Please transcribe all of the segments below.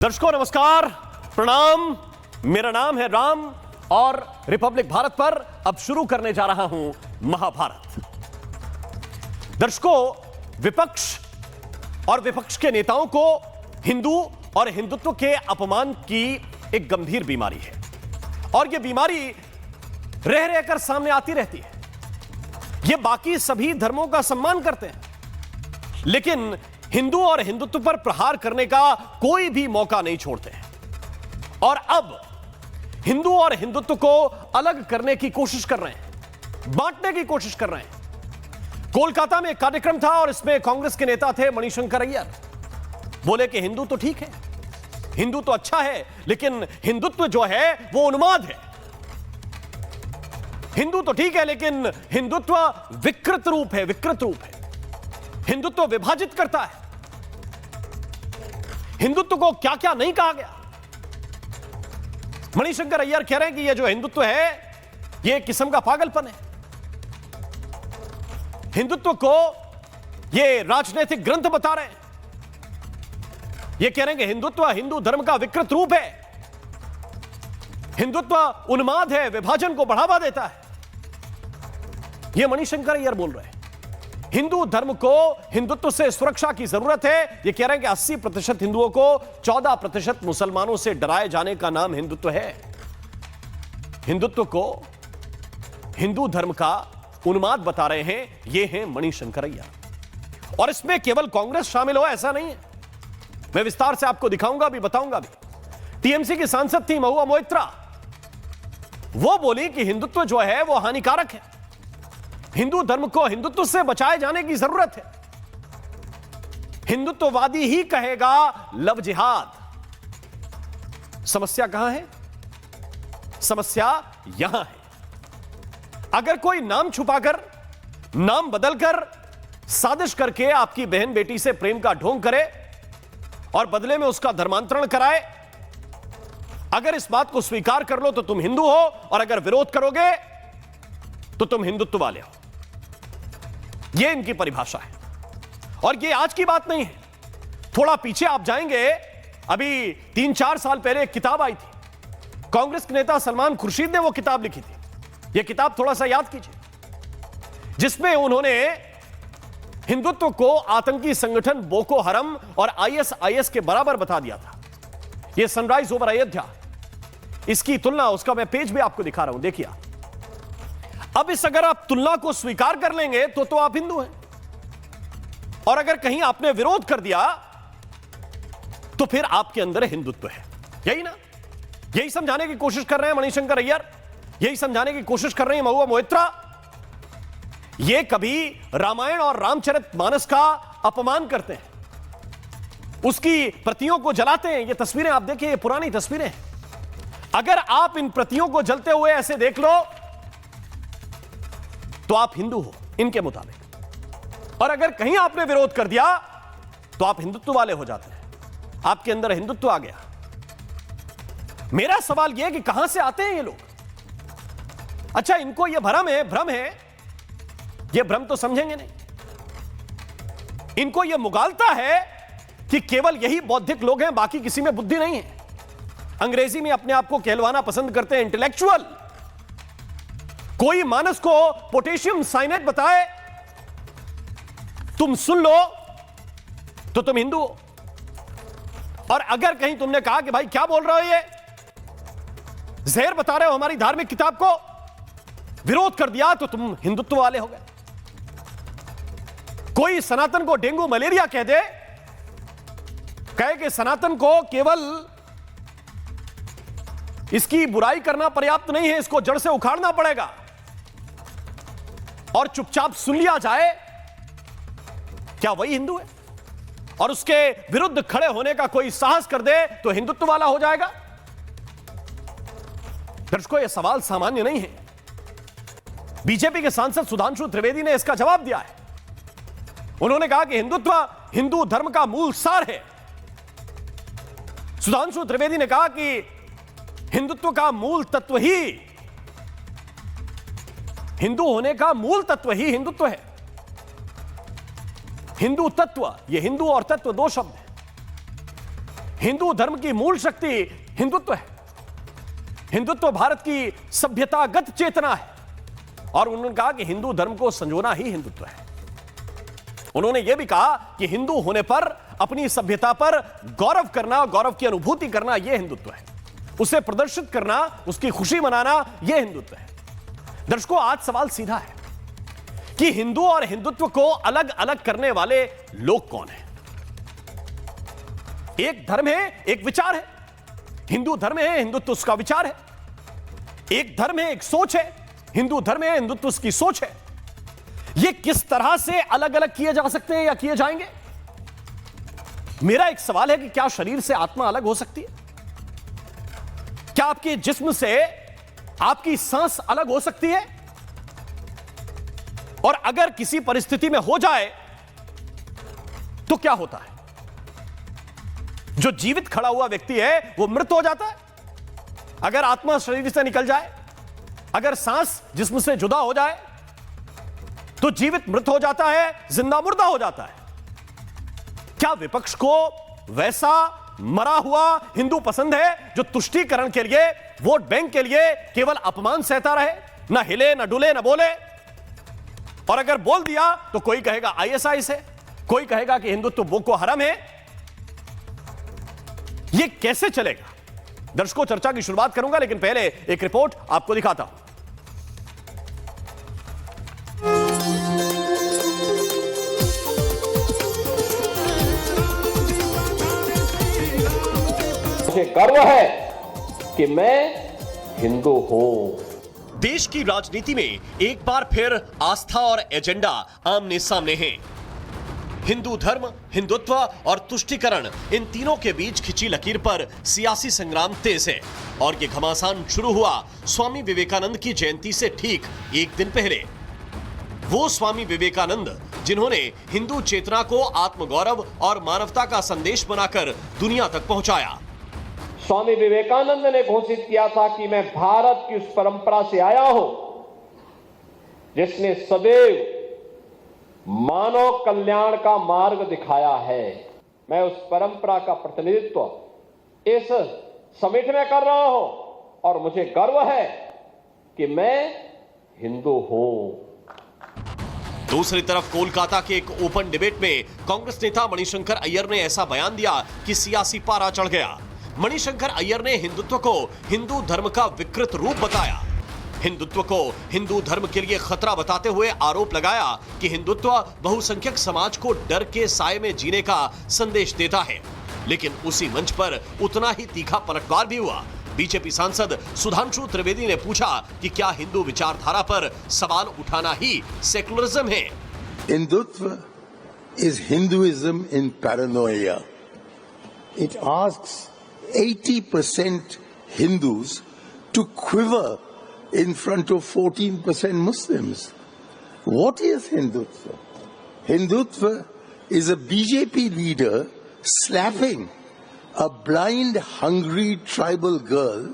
दर्शकों नमस्कार, प्रणाम। मेरा नाम है राम और रिपब्लिक भारत पर अब शुरू करने जा रहा हूं महाभारत। दर्शकों, विपक्ष और विपक्ष के नेताओं को हिंदू और हिंदुत्व के अपमान की एक गंभीर बीमारी है और यह बीमारी रह रहकर सामने आती रहती है। यह बाकी सभी धर्मों का सम्मान करते हैं, लेकिन हिंदू और हिंदुत्व पर प्रहार करने का कोई भी मौका नहीं छोड़ते हैं और अब हिंदू और हिंदुत्व को अलग करने की कोशिश कर रहे हैं, बांटने की कोशिश कर रहे हैं। कोलकाता में एक कार्यक्रम था और इसमें कांग्रेस के नेता थे मणिशंकर अय्यर। बोले कि हिंदू तो ठीक है, हिंदू तो अच्छा है, लेकिन हिंदुत्व जो है वो उन्माद है। हिंदू तो ठीक है, लेकिन हिंदुत्व विकृत रूप है, विकृत रूप है। हिंदुत्व विभाजित करता है। हिंदुत्व को क्या क्या नहीं कहा गया। मणिशंकर अय्यर कह रहे हैं कि यह जो हिंदुत्व है यह एक किस्म का पागलपन है। हिंदुत्व को यह राजनीतिक ग्रंथ बता रहे हैं। यह कह रहे हैं कि हिंदुत्व हिंदू धर्म का विकृत रूप है। हिंदुत्व उन्माद है, विभाजन को बढ़ावा देता है। यह मणिशंकर अय्यर बोल रहे हैं। हिंदू धर्म को हिंदुत्व से सुरक्षा की जरूरत है। यह कह रहे हैं कि 80% हिंदुओं को 14% मुसलमानों से डराए जाने का नाम हिंदुत्व है। हिंदुत्व को हिंदू धर्म का उन्माद बता रहे हैं यह हैं मणिशंकर अय्यर। और इसमें केवल कांग्रेस शामिल हो ऐसा नहीं है। मैं विस्तार से आपको दिखाऊंगा भी, बताऊंगा भी। टीएमसी की सांसद थी महुआ मोइत्रा, वो बोली कि हिंदुत्व जो है वो हानिकारक है। हिंदू धर्म को हिंदुत्व से बचाए जाने की जरूरत है। हिंदुत्ववादी ही कहेगा लव जिहाद। समस्या कहां है? समस्या यहां है। अगर कोई नाम छुपाकर, नाम बदलकर, साजिश करके आपकी बहन बेटी से प्रेम का ढोंग करे और बदले में उसका धर्मांतरण कराए, अगर इस बात को स्वीकार कर लो तो तुम हिंदू हो, और अगर विरोध करोगे तो तुम हिंदुत्व वाले हो। यह इनकी परिभाषा है और यह आज की बात नहीं है। थोड़ा पीछे आप जाएंगे, अभी 3-4 साल पहले एक किताब आई थी। कांग्रेस के नेता सलमान खुर्शीद ने वो किताब लिखी थी। यह किताब थोड़ा सा याद कीजिए, जिसमें उन्होंने हिंदुत्व को आतंकी संगठन बोको हरम और आईएसआईएस के बराबर बता दिया था। यह सनराइज ओवर अयोध्या, इसकी तुलना, उसका मैं पेज भी आपको दिखा रहा हूं, देखिए। अब इस अगर आप तुलना को स्वीकार कर लेंगे तो आप हिंदू हैं, और अगर कहीं आपने विरोध कर दिया तो फिर आपके अंदर हिंदुत्व है। यही ना, यही समझाने की कोशिश कर रहे हैं मणिशंकर अय्यर, यही समझाने की कोशिश कर रही है महुआ मोइत्रा। ये कभी रामायण और रामचरितमानस का अपमान करते हैं, उसकी प्रतियों को जलाते हैं। ये तस्वीरें आप देखिए, ये पुरानी तस्वीरें हैं। अगर आप इन प्रतियों को जलते हुए ऐसे देख लो तो आप हिंदू हो इनके मुताबिक, और अगर कहीं आपने विरोध कर दिया तो आप हिंदुत्व वाले हो जाते हैं। आपके अंदर हिंदुत्व आ गया। मेरा सवाल यह है कि कहां से आते हैं ये लोग? अच्छा, इनको यह भ्रम है, यह भ्रम तो समझेंगे नहीं। इनको यह मुगालता है कि केवल यही बौद्धिक लोग हैं, बाकी किसी में बुद्धि नहीं है। अंग्रेजी में अपने आप को कहलवाना पसंद करते हैं इंटेलेक्चुअल। कोई मानस को पोटेशियम साइनेट बताए, तुम सुन लो तो तुम हिंदू हो। और अगर कहीं तुमने कहा कि भाई क्या बोल रहे हो, ये जहर बता रहे हो हमारी धार्मिक किताब को, विरोध कर दिया तो तुम हिंदुत्व वाले हो गए। कोई सनातन को डेंगू मलेरिया कह दे, कहे कि सनातन को केवल इसकी बुराई करना पर्याप्त नहीं है, इसको जड़ से उखाड़ना पड़ेगा, और चुपचाप सुन लिया जाए, क्या वही हिंदू है? और उसके विरुद्ध खड़े होने का कोई साहस कर दे तो हिंदुत्व वाला हो जाएगा? दर्शकों, यह सवाल सामान्य नहीं है। बीजेपी के सांसद सुधांशु त्रिवेदी ने इसका जवाब दिया है। उन्होंने कहा कि हिंदुत्व हिंदू धर्म का मूल सार है। सुधांशु त्रिवेदी ने कहा कि हिंदुत्व का मूल तत्व ही, हिंदू होने का मूल तत्व ही हिंदुत्व है। हिंदू तत्व, यह हिंदू और तत्व दो शब्द हैं। हिंदू धर्म की मूल शक्ति हिंदुत्व है। हिंदुत्व भारत की सभ्यतागत चेतना है और उन्होंने कहा कि हिंदू धर्म को संजोना ही हिंदुत्व है। उन्होंने यह भी कहा कि हिंदू होने पर अपनी सभ्यता पर गौरव करना, गौरव की अनुभूति करना यह हिंदुत्व है। उसे प्रदर्शित करना, उसकी खुशी मनाना यह हिंदुत्व है। दर्शकों, आज सवाल सीधा है कि हिंदू और हिंदुत्व को अलग अलग करने वाले लोग कौन हैं? एक धर्म है, एक विचार है। हिंदू धर्म है, हिंदुत्व उसका विचार है। एक धर्म है, एक सोच है। हिंदू धर्म है, हिंदुत्व उसकी सोच है। ये किस तरह से अलग अलग किए जा सकते हैं या किए जाएंगे? मेरा एक सवाल है कि क्या शरीर से आत्मा अलग हो सकती है? क्या आपके जिस्म से आपकी सांस अलग हो सकती है? और अगर किसी परिस्थिति में हो जाए तो क्या होता है? जो जीवित खड़ा हुआ व्यक्ति है वो मृत हो जाता है। अगर आत्मा शरीर से निकल जाए, अगर सांस जिस्म से जुदा हो जाए तो जीवित मृत हो जाता है, जिंदा मुर्दा हो जाता है। क्या विपक्ष को वैसा मरा हुआ हिंदू पसंद है जो तुष्टीकरण के लिए, वोट बैंक के लिए केवल अपमान सहता रहे, ना हिले, ना डुले, ना बोले? और अगर बोल दिया तो कोई कहेगा आईएसआई से, कोई कहेगा कि हिंदुत्व बोको हराम है। यह कैसे चलेगा? दर्शकों, चर्चा की शुरुआत करूंगा, लेकिन पहले एक रिपोर्ट आपको दिखाता हूं। मुझे गर्व है कि मैं हिंदू हूं। देश की राजनीति में एक बार फिर आस्था और एजेंडा आमने सामने हैं। हिंदू धर्म, हिंदुत्व और तुष्टीकरण, इन तीनों के बीच खिंची लकीर पर सियासी संग्राम तेज है। और ये घमासान शुरू हुआ स्वामी विवेकानंद की जयंती से ठीक एक दिन पहले। वो स्वामी विवेकानंद जिन्होंने हिंदू चेतना को आत्मगौरव और मानवता का संदेश बनाकर दुनिया तक पहुंचाया। स्वामी विवेकानंद ने घोषित किया था कि मैं भारत की उस परंपरा से आया हूं जिसने सदैव मानव कल्याण का मार्ग दिखाया है। मैं उस परंपरा का प्रतिनिधित्व इस समिट में कर रहा हूं और मुझे गर्व है कि मैं हिंदू हूं। दूसरी तरफ कोलकाता के एक ओपन डिबेट में कांग्रेस नेता मणिशंकर अय्यर ने ऐसा बयान दिया कि सियासी पारा चढ़ गया। मणिशंकर अय्यर ने हिंदुत्व को हिंदू धर्म का विकृत रूप बताया। हिंदुत्व को हिंदू धर्म के लिए खतरा बताते हुए आरोप लगाया कि हिंदुत्व बहुसंख्यक समाज को डर के साए में जीने का संदेश देता है। लेकिन उसी मंच पर उतना ही तीखा पलटवार भी हुआ। बीजेपी सांसद सुधांशु त्रिवेदी ने पूछा कि क्या हिंदू विचारधारा पर सवाल उठाना ही सेकुलरिज्म है? Hindutva is Hinduism in Paranoia. It asks 80% Hindus to quiver in front of 14% Muslims. What is Hindutva? Hindutva is a BJP leader slapping a blind, hungry tribal girl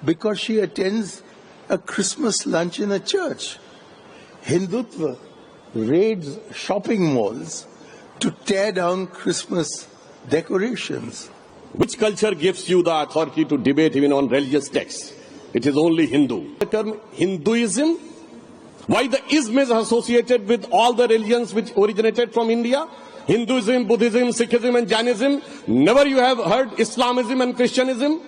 because she attends a Christmas lunch in a church. Hindutva raids shopping malls to tear down Christmas decorations. Which culture gives you the authority to debate even on religious texts? It is only Hindu. The term Hinduism, why the ism is associated with all the religions which originated from India? Hinduism, Buddhism, Sikhism and Jainism. Never you have heard Islamism and Christianism?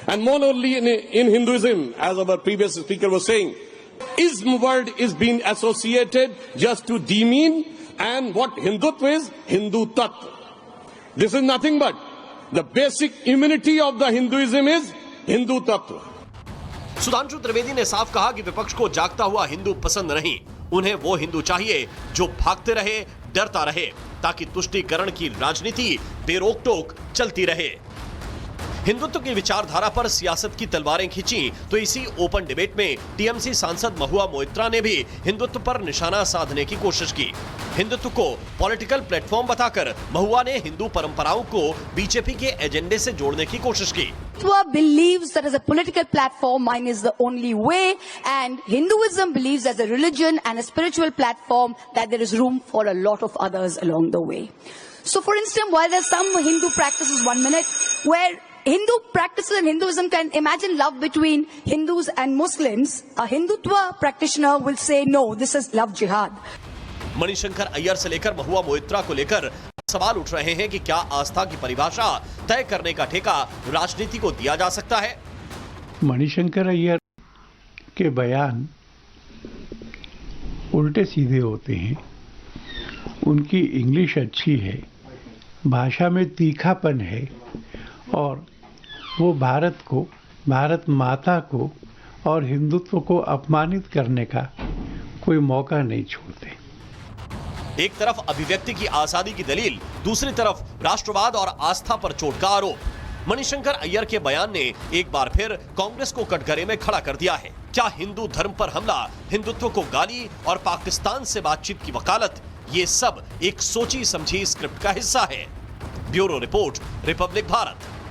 And more only in Hinduism, as our previous speaker was saying, ism word is being associated just to demean, and what Hindutva is, Hindu Tattva. This is nothing but the basic immunity of the Hinduism is Hindu Tattva. Sudhanshu Trivedi ने साफ कहा कि विपक्ष को जागता हुआ हिंदू पसंद नहीं, उन्हें वो हिंदू चाहिए जो भागते रहे, डरता रहे, ताकि तुष्टीकरण की राजनीति बेरोक टोक चलती रहे। हिंदुत्व की विचारधारा पर सियासत की तलवारें खींची तो इसी ओपन डिबेट में टीएमसी सांसद महुआ मोइत्रा ने भी हिंदुत्व पर निशाना साधने की कोशिश की। हिंदुत्व को पॉलिटिकल प्लेटफॉर्म बताकर महुआ ने हिंदू परंपराओं को बीजेपी के एजेंडे से जोड़ने की कोशिश की। believes that as a political platform, mine is the only way, and Hinduism believes as a religion and a spiritual platform that there is room for a lot of others along the way. So for instance, while there's some Hindu practices, 1 minute, where Hindu practices and Hinduism can imagine love between Hindus and Muslims, a Hindutva practitioner will say, no, this is love jihad. Manishankar Iyer से लेकर महुआ मोइत्रा को लेकर सवाल उठ रहे हैं कि क्या आस्था की परिभाषा तय करने का ठेका राजनीति को दिया जा सकता है। मणिशंकर अय्यर के बयान उल्टे सीधे होते हैं। उनकी इंग्लिश अच्छी है, भाषा में तीखापन है और वो भारत को, भारत माता को और हिंदुत्व को अपमानित करने का कोई मौका नहीं छोड़ते। एक तरफ अभिव्यक्ति की आजादी की दलील, दूसरी तरफ राष्ट्रवाद और आस्था पर चोट का आरोप। मणिशंकर अय्यर के बयान ने एक बार फिर कांग्रेस को कटघरे में खड़ा कर दिया है। क्या हिंदू धर्म पर हमला, हिंदुत्व को गाली और पाकिस्तान से बातचीत की वकालत, ये सब एक सोची समझी स्क्रिप्ट का हिस्सा है। Bureau report, Republic Bharat.